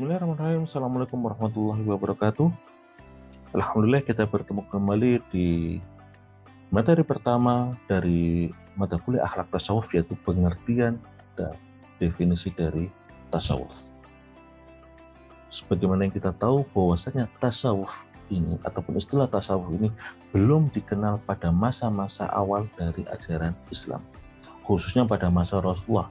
Bismillahirrahmanirrahim. Assalamualaikum warahmatullahi wabarakatuh. Alhamdulillah kita bertemu kembali di materi pertama dari mata kuliah akhlak tasawuf, yaitu pengertian dan definisi dari tasawuf. Sebagaimana yang kita tahu bahwasanya tasawuf ini ataupun istilah tasawuf ini belum dikenal pada masa-masa awal dari ajaran Islam, khususnya pada masa Rasulullah.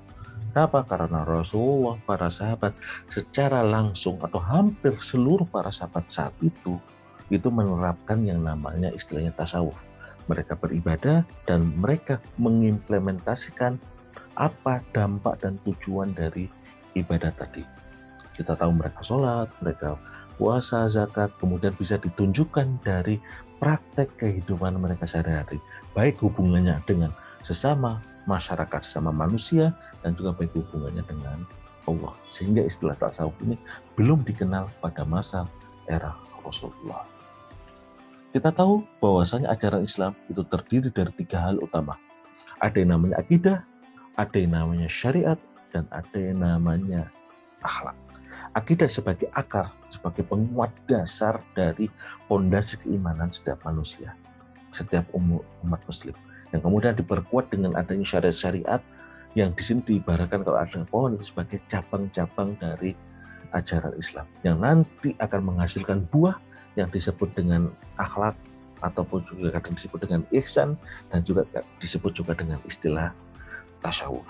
Kenapa? Karena Rasulullah, para sahabat secara langsung atau hampir seluruh para sahabat saat itu menerapkan yang namanya istilahnya tasawuf. Mereka beribadah dan mereka mengimplementasikan apa dampak dan tujuan dari ibadah tadi. Kita tahu mereka sholat, mereka puasa, zakat, kemudian bisa ditunjukkan dari praktek kehidupan mereka sehari-hari, baik hubungannya dengan sesama masyarakat, sesama manusia, dan juga baik hubungannya dengan Allah. Sehingga istilah tasawuf ini belum dikenal pada masa era Rasulullah. Kita tahu bahwasanya ajaran Islam itu terdiri dari 3 hal utama. Ada yang namanya akidah, ada yang namanya syariat, dan ada yang namanya akhlak. Akidah sebagai akar, sebagai penguat dasar dari fondasi keimanan setiap manusia, setiap umat muslim, yang kemudian diperkuat dengan adanya syariat-syariat yang di sini diibaratkan kalau ada pohon itu sebagai cabang-cabang dari ajaran Islam yang nanti akan menghasilkan buah yang disebut dengan akhlak ataupun juga kadang disebut dengan ihsan dan juga disebut juga dengan istilah tasawuf.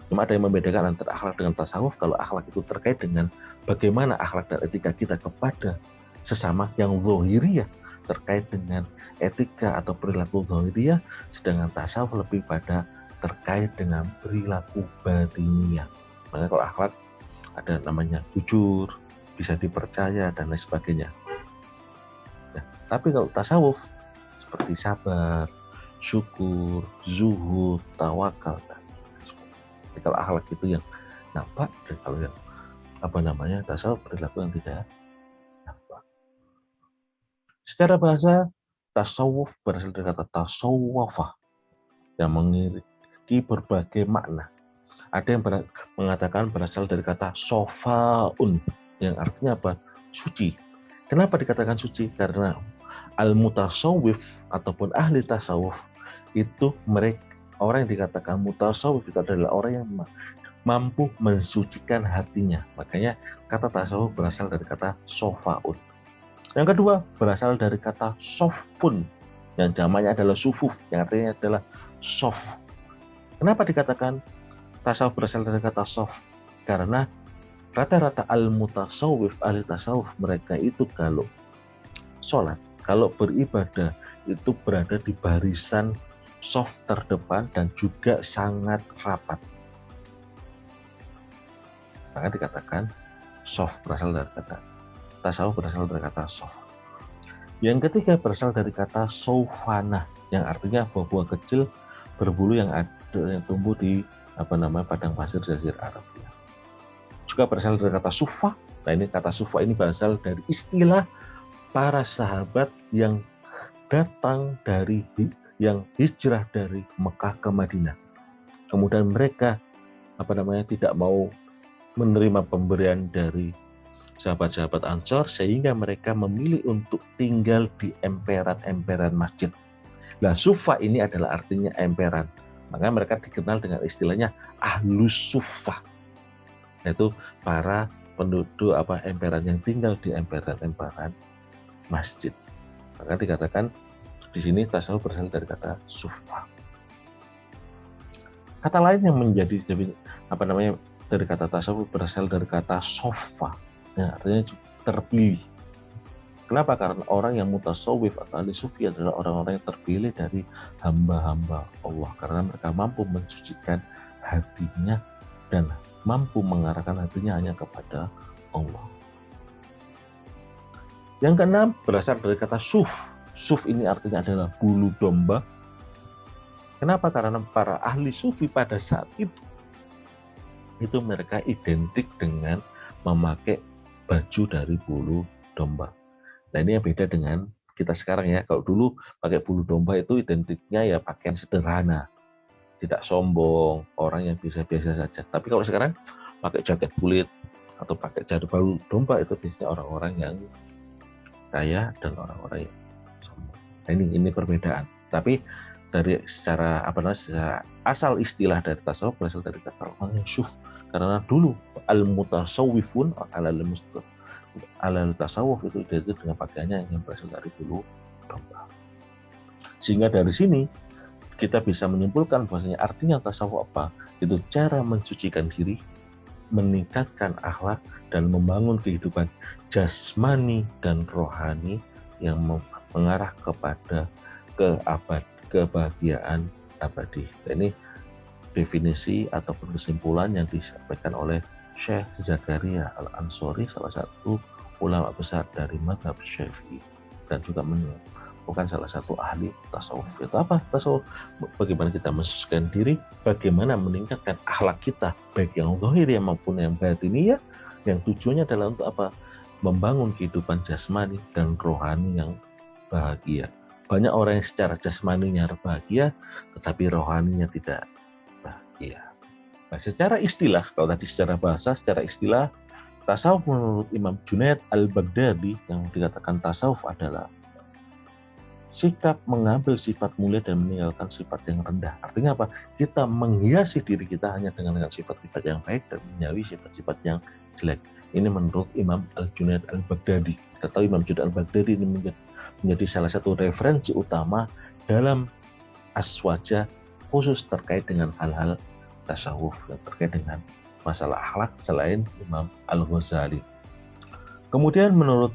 Cuma ada yang membedakan antara akhlak dengan tasawuf. Kalau akhlak itu terkait dengan bagaimana akhlak dan etika kita kepada sesama yang zahiriyah, terkait dengan etika atau perilaku zahiriyah, sedangkan tasawuf lebih pada terkait dengan perilaku batiniyah. Makanya kalau akhlak ada namanya jujur, bisa dipercaya, dan lain sebagainya. Nah, tapi kalau tasawuf seperti sabar, syukur, zuhud, tawakal. Jadi kalau akhlak itu yang nampak, dan kalau yang tasawuf perilaku yang tidak nampak. Secara bahasa, tasawuf berasal dari kata tasawwafah yang memiliki berbagai makna. Ada yang mengatakan berasal dari kata sofaun yang artinya apa? Suci. Kenapa dikatakan suci? Karena al-mutasawwif ataupun ahli tasawuf itu mereka orang yang dikatakan mutasawwif itu adalah orang yang mampu mensucikan hatinya. Makanya kata tasawuf berasal dari kata sofaun. Yang kedua berasal dari kata sofun yang jamaknya adalah sufuf yang artinya adalah sof. Kenapa dikatakan tasawuf berasal dari kata sof? Karena rata-rata al-mutasawwif, ahli tasawuf, mereka itu kalau sholat, kalau beribadah itu berada di barisan soft terdepan dan juga sangat rapat. Maka dikatakan soft berasal dari kata tasawuf, berasal dari kata soft. Yang ketiga berasal dari kata soufana yang artinya buah-buah kecil berbulu yang tumbuh di padang pasir Jazirah Arab. Juga berasal dari kata sufa. Nah, ini kata sufa ini berasal dari istilah para sahabat yang datang dari yang hijrah dari Mekah ke Madinah. Kemudian mereka tidak mau menerima pemberian dari sahabat-sahabat Ansor sehingga mereka memilih untuk tinggal di emperan-emperan masjid. Nah, sufa ini adalah artinya emperan. Maka mereka dikenal dengan istilahnya ahlus sufa. Yaitu para penduduk emperan yang tinggal di emperan-emperan masjid. Maka dikatakan di sini tasawuf berasal dari kata sufa. Kata lain yang menjadi dari kata tasawuf berasal dari kata sofa, yang artinya terpilih. Kenapa? Karena orang yang mutasawwif atau ahli sufi adalah orang-orang yang terpilih dari hamba-hamba Allah, karena mereka mampu mensucikan hatinya dan mampu mengarahkan hatinya hanya kepada Allah. Yang keenam berasal dari kata suf. Suf ini artinya adalah bulu domba. Kenapa? Karena para ahli sufi pada saat itu mereka identik dengan memakai baju dari bulu domba. Nah, ini yang beda dengan kita sekarang ya. Kalau dulu pakai bulu domba itu identiknya ya pakaian sederhana, tidak sombong, orang yang biasa-biasa saja. Tapi kalau sekarang pakai jaket kulit, atau pakai jari baru domba itu biasanya orang-orang yang kaya dan orang-orang yang sombong. Nah, ini perbedaan. Tapi dari secara secara asal istilah dari tasawuf berasal dari kata syuf, karena dulu al-mutasawwifun alal tasawuf itu dengan pakaiannya yang berasal dari bulu domba. Sehingga dari sini kita bisa menyimpulkan bahwasanya artinya tasawuf apa? Itu cara mensucikan diri, meningkatkan akhlak dan membangun kehidupan jasmani dan rohani yang mengarah kepada kebahagiaan abadi. Ini definisi ataupun kesimpulan yang disampaikan oleh Syekh Zakaria Al-Ansori, salah satu ulama besar dari mazhab Syafi'i dan juga bukan salah satu ahli tasawuf. Itu apa tasawuf? Bagaimana kita mensucikan diri, bagaimana meningkatkan akhlak kita, baik yang zahir maupun yang batiniah, yang tujuannya adalah untuk apa? Membangun kehidupan jasmani dan rohani yang bahagia. Banyak orang yang secara jasmaninya bahagia, tetapi rohaninya tidak bahagia. Nah, secara istilah, kalau tadi secara bahasa, secara istilah, tasawuf menurut Imam Junaid Al-Baghdadi yang dikatakan tasawuf adalah sikap mengambil sifat mulia dan meninggalkan sifat yang rendah. Artinya apa? Kita menghiasi diri kita hanya dengan sifat-sifat yang baik dan menjauhi sifat-sifat yang jelek. Ini menurut Imam Al-Junaid Al-Baghdadi. Kita tahu Imam Junaid Al-Baghdadi ini menjadi salah satu referensi utama dalam aswaja khusus terkait dengan hal-hal tasawuf yang terkait dengan masalah akhlak selain Imam Al-Ghazali. Kemudian menurut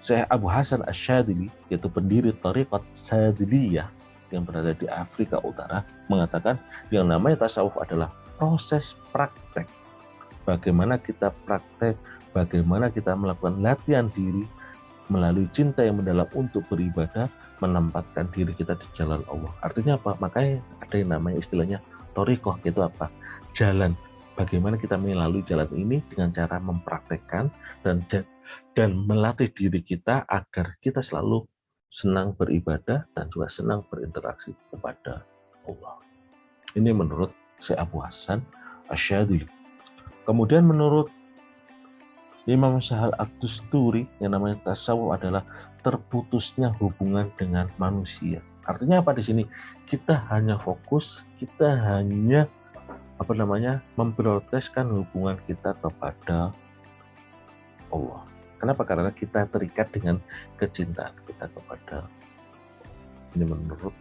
Syekh Abu Hasan Asy-Syadzili, yaitu pendiri Thariqat Syadziliyah yang berada di Afrika Utara, mengatakan yang namanya tasawuf adalah proses praktek. Bagaimana kita praktek, bagaimana kita melakukan latihan diri melalui cinta yang mendalam untuk beribadah, menempatkan diri kita di jalan Allah. Artinya apa? Makanya ada yang namanya istilahnya thariqah, itu apa? Jalan. Bagaimana kita melalui jalan ini dengan cara mempraktekkan dan melatih diri kita agar kita selalu senang beribadah dan juga senang berinteraksi kepada Allah. Ini menurut Syekh Abu Hasan Asy-Syadzili. Kemudian menurut Imam Sahal Ad-Dusturi, yang namanya tasawuf adalah terputusnya hubungan dengan manusia. Artinya apa di sini? Kita hanya fokus, kita hanya memprioritaskan hubungan kita kepada Allah. Kenapa? Karena kita terikat dengan kecintaan kita kepada Allah. Ini menurut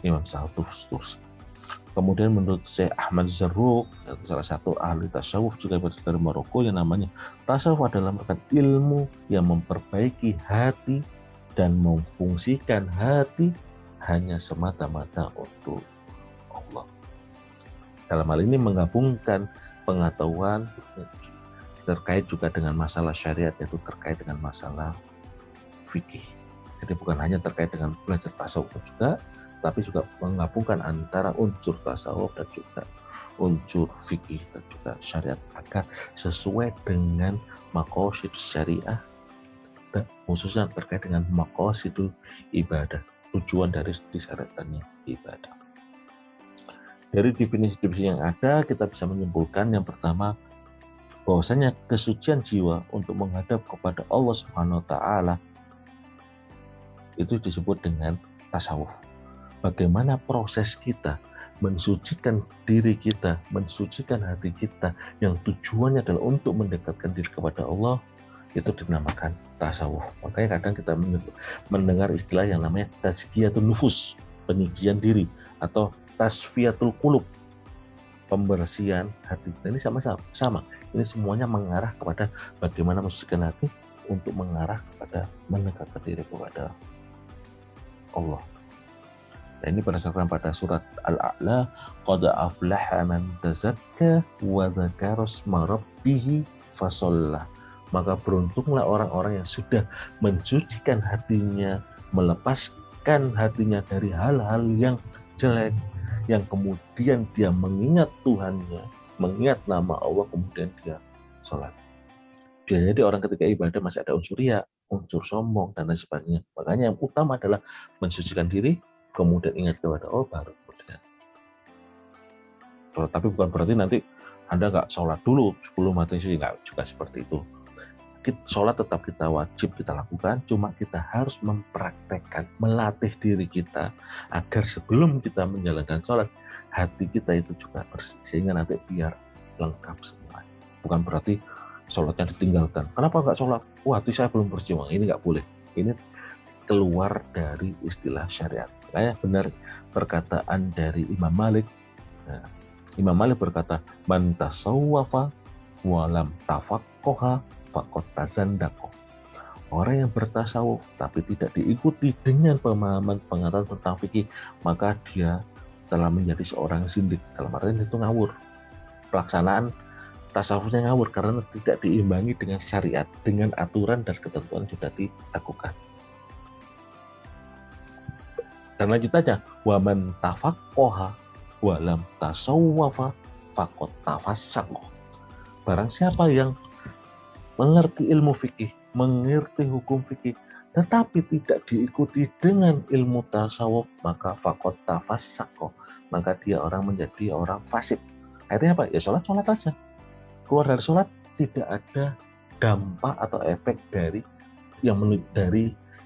Imam Sahal Ad-Dusturi. Kemudian menurut Syekh Ahmad Zarruq, salah satu ahli tasawuf juga berasal dari Maroko, yang namanya tasawuf adalah merupakan ilmu yang memperbaiki hati dan memfungsikan hati hanya semata-mata untuk Allah. Dalam hal ini menggabungkan pengetahuan terkait juga dengan masalah syariat, yaitu terkait dengan masalah fikih. Jadi bukan hanya terkait dengan belajar tasawuf juga, tapi juga menggabungkan antara unsur tasawuf dan juga unsur fikih dan juga syariat agar sesuai dengan maqasid syariah dan khususnya terkait dengan maqasidul ibadah, tujuan dari disyariatkannya ibadah. Dari definisi-definisi yang ada, kita bisa menyimpulkan yang pertama, bahwasanya kesucian jiwa untuk menghadap kepada Allah Subhanahu wa taala itu disebut dengan tasawuf. Bagaimana proses kita mensucikan diri kita, mensucikan hati kita yang tujuannya adalah untuk mendekatkan diri kepada Allah, itu dinamakan tasawuf. Makanya kadang kita mendengar istilah yang namanya tazkiyatun nufus, penyucian diri, atau tasfiyatul qulub, pembersihan hati. Ini sama. Ini semuanya mengarah kepada bagaimana mensucikan hati untuk mengarah kepada mendekatkan diri kepada Allah. Nah, ini berdasarkan pada surat Al-A'la, qad aflaha man tazakka wa dzakara isma rabbih fashallah. Maka beruntunglah orang-orang yang sudah mensucikan hatinya, melepaskan hatinya dari hal-hal yang jelek, yang kemudian dia mengingat Tuhannya, mengingat nama Allah, kemudian dia sholat. Jadi orang ketika ibadah masih ada unsur riya, unsur sombong, dan lain sebagainya. Makanya yang utama adalah mensucikan diri, kemudian ingat kepada Allah, baru kemudian. Tapi bukan berarti nanti Anda nggak sholat dulu sebelum mati sih, nggak juga seperti itu. Sholat tetap wajib kita lakukan, cuma kita harus mempraktekkan, melatih diri kita agar sebelum kita menjalankan sholat, hati kita itu juga bersih, sehingga nanti biar lengkap semua. Bukan berarti sholatnya ditinggalkan. Kenapa nggak sholat? Wah, hati saya belum bersih. Ini nggak boleh. Ini keluar dari istilah syariat. Kayak benar perkataan dari Imam Malik. Nah, Imam Malik berkata, man tasawwafa walam tafaqqaha faqad tazandaqa. Orang yang bertasawuf tapi tidak diikuti dengan pemahaman pengetahuan tentang fikih, maka dia telah menjadi seorang zindik. Dalam artian itu ngawur. Pelaksanaan tasawufnya ngawur karena tidak diimbangi dengan syariat, dengan aturan dan ketentuan sudah dilakukan. Dan lanjutannya, waman tafaqqaha walam tasawwafa faqad tafassaqa. Barang siapa yang mengerti ilmu fikih, mengerti hukum fikih, tetapi tidak diikuti dengan ilmu tasawuf, maka faqad tafassaqa, maka dia orang menjadi orang fasik. Akhirnya apa? Ya sholat aja. Keluar dari sholat tidak ada dampak atau efek dari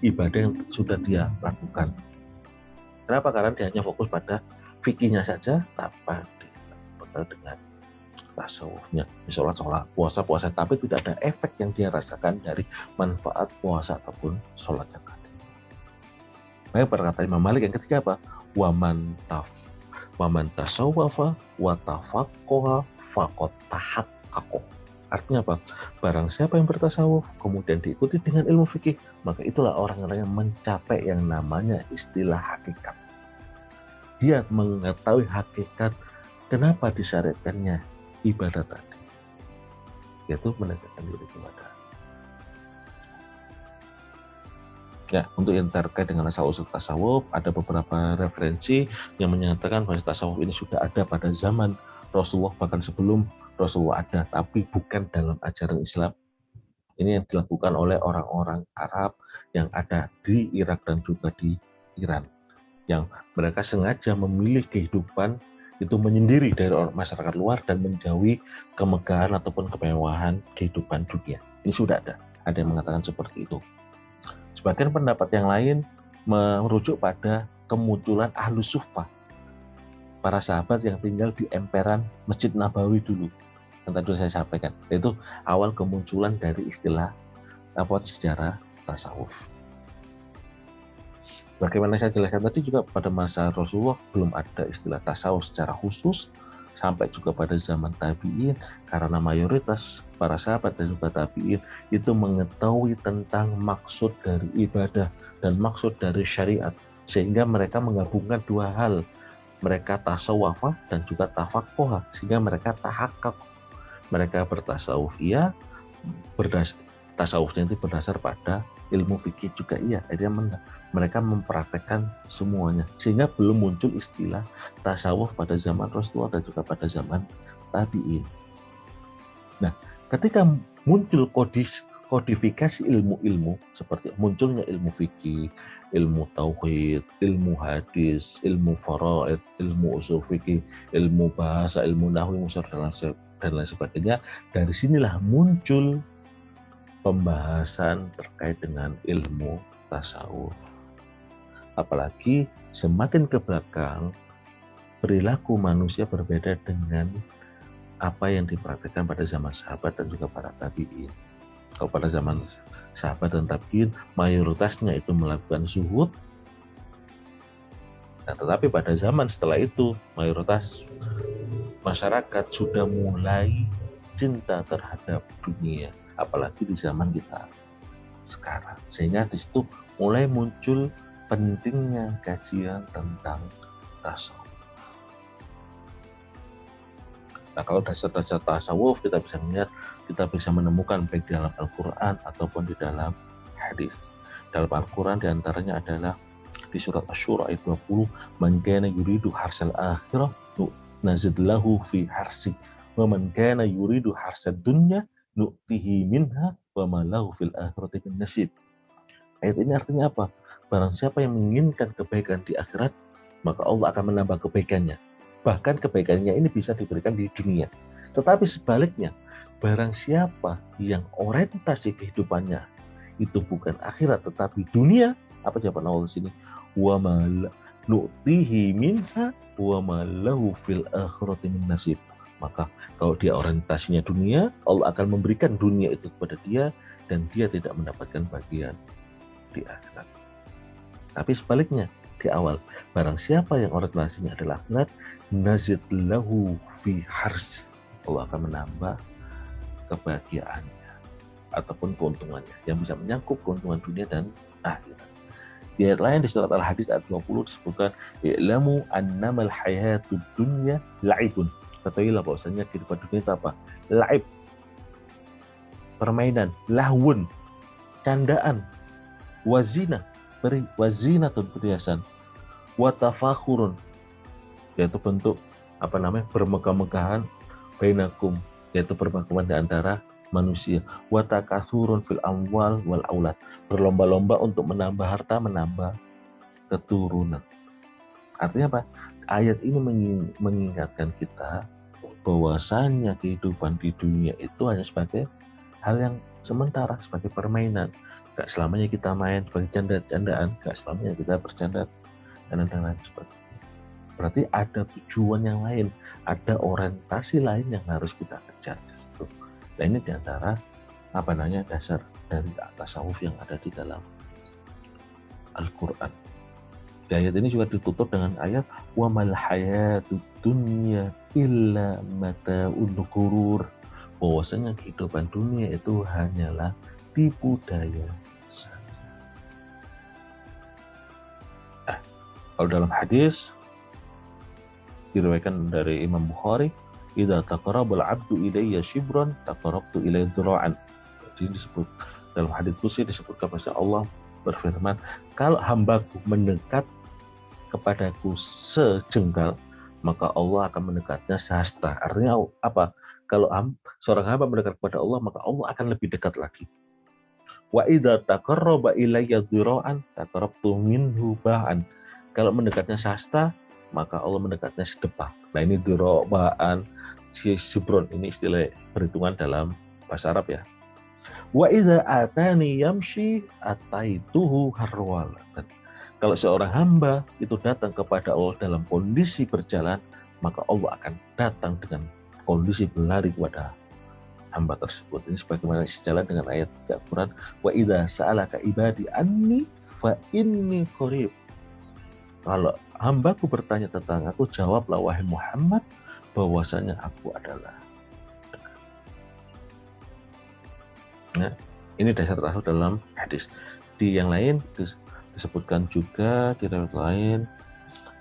ibadah yang sudah dia lakukan. Kenapa? Karena dia hanya fokus pada fikihnya saja tanpa dibekal dengan tasawufnya. Sholat, puasa, tapi tidak ada efek yang dia rasakan dari manfaat puasa ataupun sholat yang tadi. Baik, berkata Imam Malik yang ketiga apa? Waman tasawwafa wa tafaqqaha faqad tahaqqaqa. Artinya apa? Barang siapa yang bertasawuf kemudian diikuti dengan ilmu fikih, maka itulah orang-orang yang mencapai yang namanya istilah hakikat. Dia mengetahui hakikat kenapa disyariatkannya ibadah tadi, yaitu mendekatkan diri kepada. Ya, untuk yang terkait dengan asal-usul tasawuf, ada beberapa referensi yang menyatakan bahwa tasawuf ini sudah ada pada zaman Rasulullah, bahkan sebelum Rasulullah ada, tapi bukan dalam ajaran Islam. Ini yang dilakukan oleh orang-orang Arab yang ada di Irak dan juga di Iran, yang mereka sengaja memilih kehidupan itu menyendiri dari masyarakat luar dan menjauhi kemegahan ataupun kemewahan kehidupan dunia. Ini sudah ada yang mengatakan seperti itu. Sebagian pendapat yang lain merujuk pada kemunculan Ahlus Suffah, para sahabat yang tinggal di emperan Masjid Nabawi dulu, yang tadi saya sampaikan, yaitu awal kemunculan dari istilah sejarah tasawuf. Bagaimana saya jelaskan tadi, juga pada masa Rasulullah belum ada istilah tasawuf secara khusus, sampai juga pada zaman tabi'in, karena mayoritas para sahabat dan juga tabi'in itu mengetahui tentang maksud dari ibadah dan maksud dari syariat, sehingga mereka menggabungkan dua hal, mereka tasawwafah dan juga tafaqqaha, sehingga mereka tahaqqaq. Mereka bertasawuf tasawufnya itu berdasar pada ilmu fikih juga akhirnya mereka mempraktekkan semuanya, sehingga belum muncul istilah tasawuf pada zaman Rasulullah dan juga pada zaman tabi'in. Nah, ketika muncul kodifikasi ilmu-ilmu seperti munculnya ilmu fikih, ilmu tauhid, ilmu hadis, ilmu faraid, ilmu usul fikih, ilmu bahasa, ilmu nahwu, dan lain sebagainya, dari sinilah muncul pembahasan terkait dengan ilmu tasawuf. Apalagi semakin ke belakang, perilaku manusia berbeda dengan apa yang dipraktikkan pada zaman sahabat dan juga para tabi'in. Kalau pada zaman sahabat dan tabi'in, mayoritasnya itu melakukan zuhud. Nah, tetapi pada zaman setelah itu, mayoritas masyarakat sudah mulai cinta terhadap dunia, apalagi di zaman kita sekarang, sehingga di situ mulai muncul pentingnya kajian tentang tasawuf. Nah, kalau dasar-dasar tasawuf kita bisa melihat, kita bisa menemukan baik di dalam Al-Quran ataupun di dalam hadis. Dalam Al-Quran diantaranya adalah di surat Asy-Syura ayat 20, man kana yuridu harsal akhirah nazid lahu fi harsi wa man kana yuridu harsad dunya nu'tihi minha wa ma lahu fil akhirati min nasib. Ayat ini artinya apa? Barang siapa yang menginginkan kebaikan di akhirat, maka Allah akan menambah kebaikannya. Bahkan kebaikannya ini bisa diberikan di dunia. Tetapi sebaliknya, barang siapa yang orientasi kehidupannya itu bukan akhirat tetapi dunia, apa jawaban Allah di sini? Wa ma nu'tihi minha wa ma lahu fil akhirati min nasib. Maka kalau dia orientasinya dunia, Allah akan memberikan dunia itu kepada dia dan dia tidak mendapatkan bagian di akhirat. Tapi sebaliknya, di awal, barang siapa yang orientasinya adalah akhirat, nazid lahu fi hars, Allah akan menambah kebahagiaannya ataupun keuntungannya yang bisa menyangkut keuntungan dunia dan akhirat. Di ayat lain di surat Al-Hadid ayat 20 disebutkan, "I'lamu annamal hayatud dunya la'ibun." Ketahuilah bahwasanya kehidupan dunia itu apa? La'ib, permainan, lahwun, candaan, wazina, wazinatun, perhiasan, watafakhurun, yaitu bentuk bermegah-megahan, bainakum, yaitu permakmuran di antara manusia, watakasurun fil amwal wal aulad, berlomba-lomba untuk menambah harta, menambah keturunan. Artinya apa? Ayat ini mengingatkan kita bahwasanya kehidupan di dunia itu hanya sebagai hal yang sementara, sebagai permainan. Gak selamanya kita main sebagai canda-candaan, gak selamanya kita bercanda dan lain sebagainya. Berarti ada tujuan yang lain, ada orientasi lain yang harus kita kejar di situ. Nah, ini diantara dasar dari tasawuf yang ada di dalam Al-Quran. Di ayat ini juga ditutup dengan ayat wa mal hayatud dunya illa mata'ul ghurur, bahwasanya kehidupan dunia itu hanyalah tipu daya saja. Kalau dalam hadis diriwayatkan dari Imam Bukhari, idza taqarrabal 'abdu ilayya shibran taqarrabtu ilayhi dhira'an. Jadi disebut dalam hadis qudsi disebutkan bahwa Allah berfirman, kalau hambaku mendekat kepadaku sejengkal, maka Allah akan mendekatnya sehasta. Artinya apa? Kalau seorang hamba mendekat kepada Allah, maka Allah akan lebih dekat lagi. Wa idza taqarraba ilayya dhira'an taqarrabtu minhu ba'an. Kalau mendekatnya sehasta, maka Allah mendekatnya sedepah. Nah, ini dhira'an, shibron, ini istilah perhitungan dalam bahasa Arab ya. Wa idza atani yamshi ataituhu harwalatan. Kalau seorang hamba itu datang kepada Allah dalam kondisi berjalan, maka Allah akan datang dengan kondisi berlari kepada hamba tersebut. Ini sebagaimana sejalan dengan ayat Al-Quran, wa idza sa'alaka ibadi anni fa inni qarib. Kalau hambaku bertanya tentang aku, jawablah wahai Muhammad bahwasanya aku adalah dekat. Nah, ini dasar tasawuf dalam hadis. Di yang lain disebutkan juga di riwayat lain,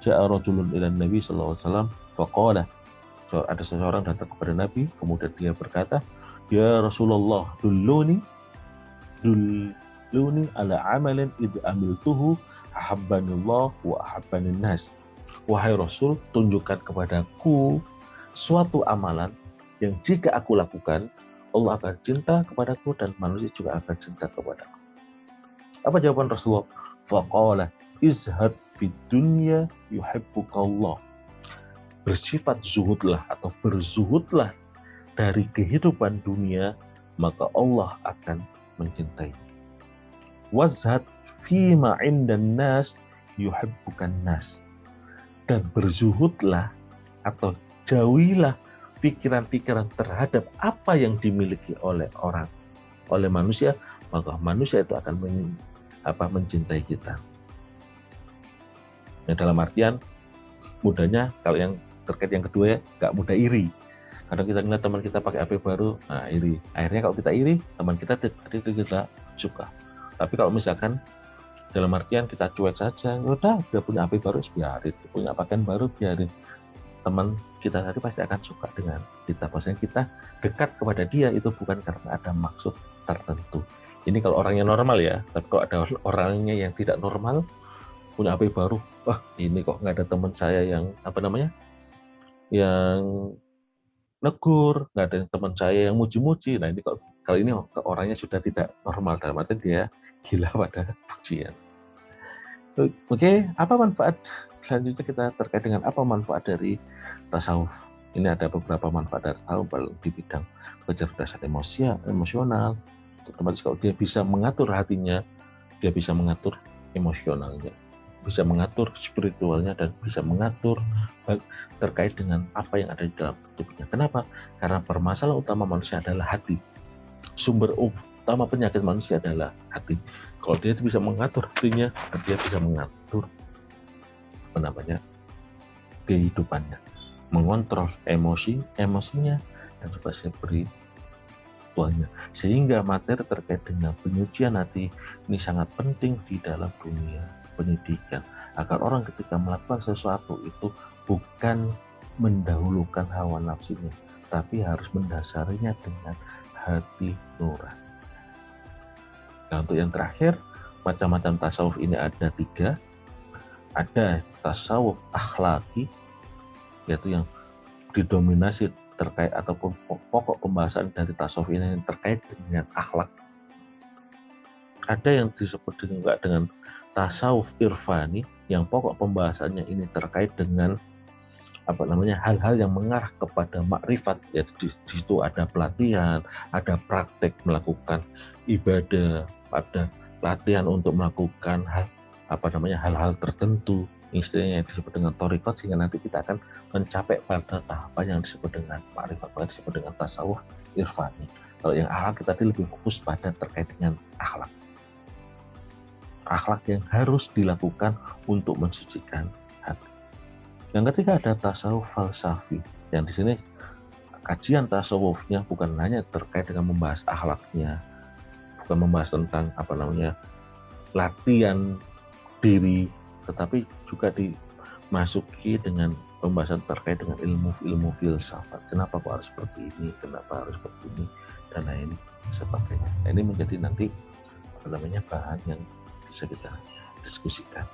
ja'a rajulun ila Nabi sallallahu alaihi wasallam faqala, ada seseorang datang kepada Nabi kemudian dia berkata, ya Rasulullah, dulluni ala amalin idh amiltuhu ahabbanillah wa ahabbanin nas. Wahai Rasul, tunjukkan kepadaku suatu amalan yang jika aku lakukan Allah akan cinta kepadaku dan manusia juga akan cinta kepadaku. Apa jawaban Rasulullah? Faqala izhad fid dunya yuhibbukallah. Bersifat zuhudlah atau berzuhudlah dari kehidupan dunia, maka Allah akan mencintai. Wazhad fima indan nas yuhibbukan nas. Dan berzuhudlah atau jauhilah pikiran-pikiran terhadap apa yang dimiliki oleh manusia, maka manusia itu akan mencintai kita. Nah, dalam artian mudahnya, kalau yang terkait yang kedua ya, nggak mudah iri. Kadang kita ngeliat teman kita pakai HP baru, nah iri. Akhirnya kalau kita iri, teman kita suka. Tapi kalau misalkan dalam artian kita cuek saja, udah punya HP baru, biarin. Punya pakaian baru, biarin. Teman kita tadi pasti akan suka dengan kita. Maksudnya kita dekat kepada dia itu bukan karena ada maksud tertentu. Ini kalau orangnya normal ya, tapi kalau ada orangnya yang tidak normal, punya HP baru, wah ini kok nggak ada teman saya yang yang negur, nggak ada teman saya yang muji-muji. Nah ini kalau ini orangnya sudah tidak normal, dalam arti dia gila pada pujian. Oke, apa manfaat selanjutnya kita terkait dengan apa manfaat dari tasawuf? Ini ada beberapa manfaat dari tasawuf di bidang kecerdasan emosional. Otomatis kalau dia bisa mengatur hatinya, dia bisa mengatur emosionalnya, bisa mengatur spiritualnya, dan bisa mengatur terkait dengan apa yang ada di dalam tubuhnya. Kenapa? Karena permasalahan utama manusia adalah hati. Sumber utama penyakit manusia adalah hati. Kalau dia bisa mengatur hatinya, dia bisa mengatur kehidupannya, mengontrol emosinya, dan juga spiritualnya. Sehingga materi terkait dengan penyucian hati ini sangat penting di dalam dunia pendidikan, agar orang ketika melakukan sesuatu itu bukan mendahulukan hawa nafsunya, tapi harus mendasarinya dengan hati nurani. Nah, untuk yang terakhir, macam-macam tasawuf ini ada 3. Ada tasawuf akhlaki, yaitu yang didominasi terkait ataupun pokok pembahasan dari tasawuf ini yang terkait dengan akhlak. Ada yang disebut juga dengan tasawuf irfani, yang pokok pembahasannya ini terkait dengan hal-hal yang mengarah kepada makrifat. Ya, di situ ada pelatihan, ada praktek melakukan ibadah, ada latihan untuk melakukan hal-hal tertentu, istilahnya yang disebut dengan thariqat, sehingga nanti kita akan mencapai pada tahapan yang disebut dengan makrifat, yang disebut dengan tasawuf irfani. Kalau yang akhlak, kita lebih fokus pada terkait dengan akhlak yang harus dilakukan untuk mensucikan hati. Yang ketiga ada tasawuf falsafi, yang di sini kajian tasawufnya bukan hanya terkait dengan membahas akhlaknya, bukan membahas tentang latihan diri, tetapi juga dimasuki dengan pembahasan terkait dengan ilmu filsafat. Kenapa kok harus seperti ini, kenapa harus seperti ini, dan lain sebagainya. Nah, ini menjadi nanti bahan yang bisa kita diskusikan.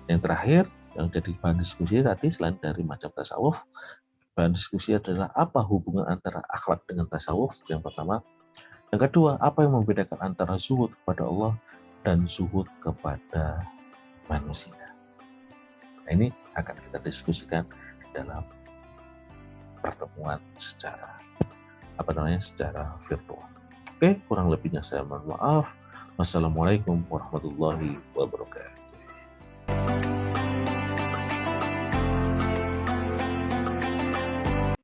Yang terakhir yang jadi bahan diskusi tadi, selain dari macam tasawuf, bahan diskusi adalah apa hubungan antara akhlak dengan tasawuf, yang pertama. Yang kedua, apa yang membedakan antara zuhud kepada Allah dan zuhud kepada manusia. Nah, ini akan kita diskusikan di dalam pertemuan secara virtual. Oke, kurang lebihnya saya mohon maaf. Wassalamualaikum warahmatullahi wabarakatuh.